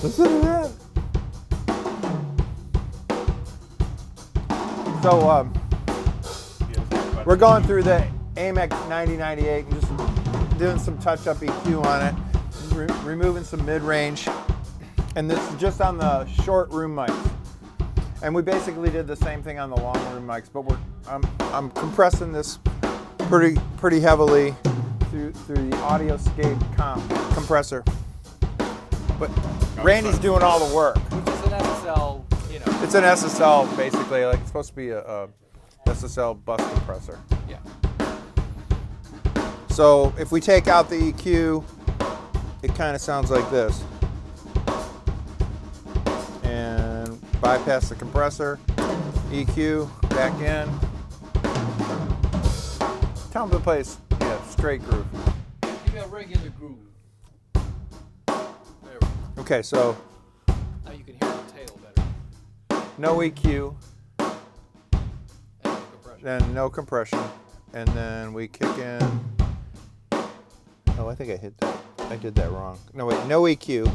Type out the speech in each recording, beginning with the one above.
Listen to that. So we're going through the AMEC 9098 and just doing some touch-up EQ on it, removing some mid-range, and this is just on the short room mics. And we basically did the same thing on the long room mics, but I'm compressing this pretty heavily through the AudioScape compressor. But Randy's doing all the work. Which is an SSL, you know. It's an SSL basically, like it's supposed to be a SSL bus compressor. Yeah. So if we take out the EQ, it kind of sounds like this. And bypass the compressor, EQ, back in. Tell them to play straight groove. Give me a regular groove. There we go. Okay, so Now you can hear the tail better. no EQ, And no compression. then no compression, and then we kick in. Oh, I think I hit that. I did that wrong. No, wait, no EQ.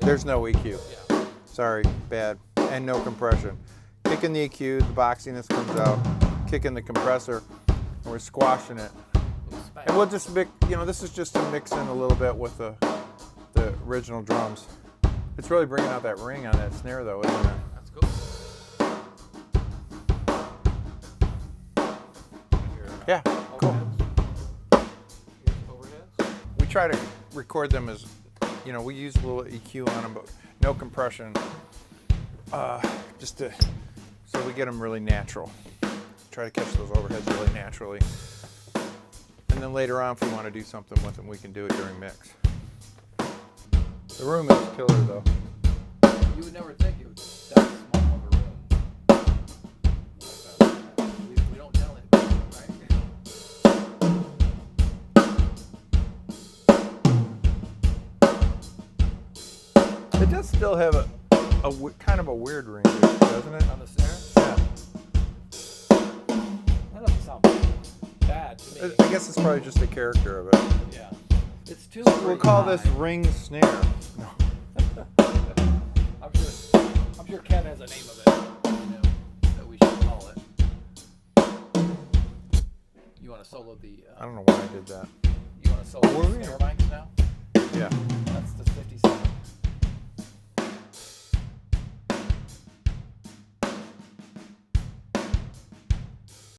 There's no EQ. Yeah. Sorry, bad. And no compression. Kick in the EQ, the boxiness comes out. Kick in the compressor, and we're squashing it. And we'll just mix, this is just to mix in a little bit with the original drums. It's really bringing out that ring on that snare though, isn't it? That's cool. Yeah, cool. Overheads. We try to record them as, we use a little EQ on them, but no compression. Just so we get them really natural. Try to catch those overheads really naturally. And then later on, if we want to do something with them, we can do it during mix. The room is killer though. You would never think it was that small of a room. We don't tell anybody, right? It does still have a kind of a weird ring, doesn't it? On the snare? Yeah. That doesn't sound bad to me. I guess it's probably just a character of it. Yeah. It's too We'll call this ring snare. No. I'm sure Ken has a name of it, that we should call it. You want to solo the? I don't know why I did that. You want to solo Were the we? snare mics now? Yeah. That's the 57.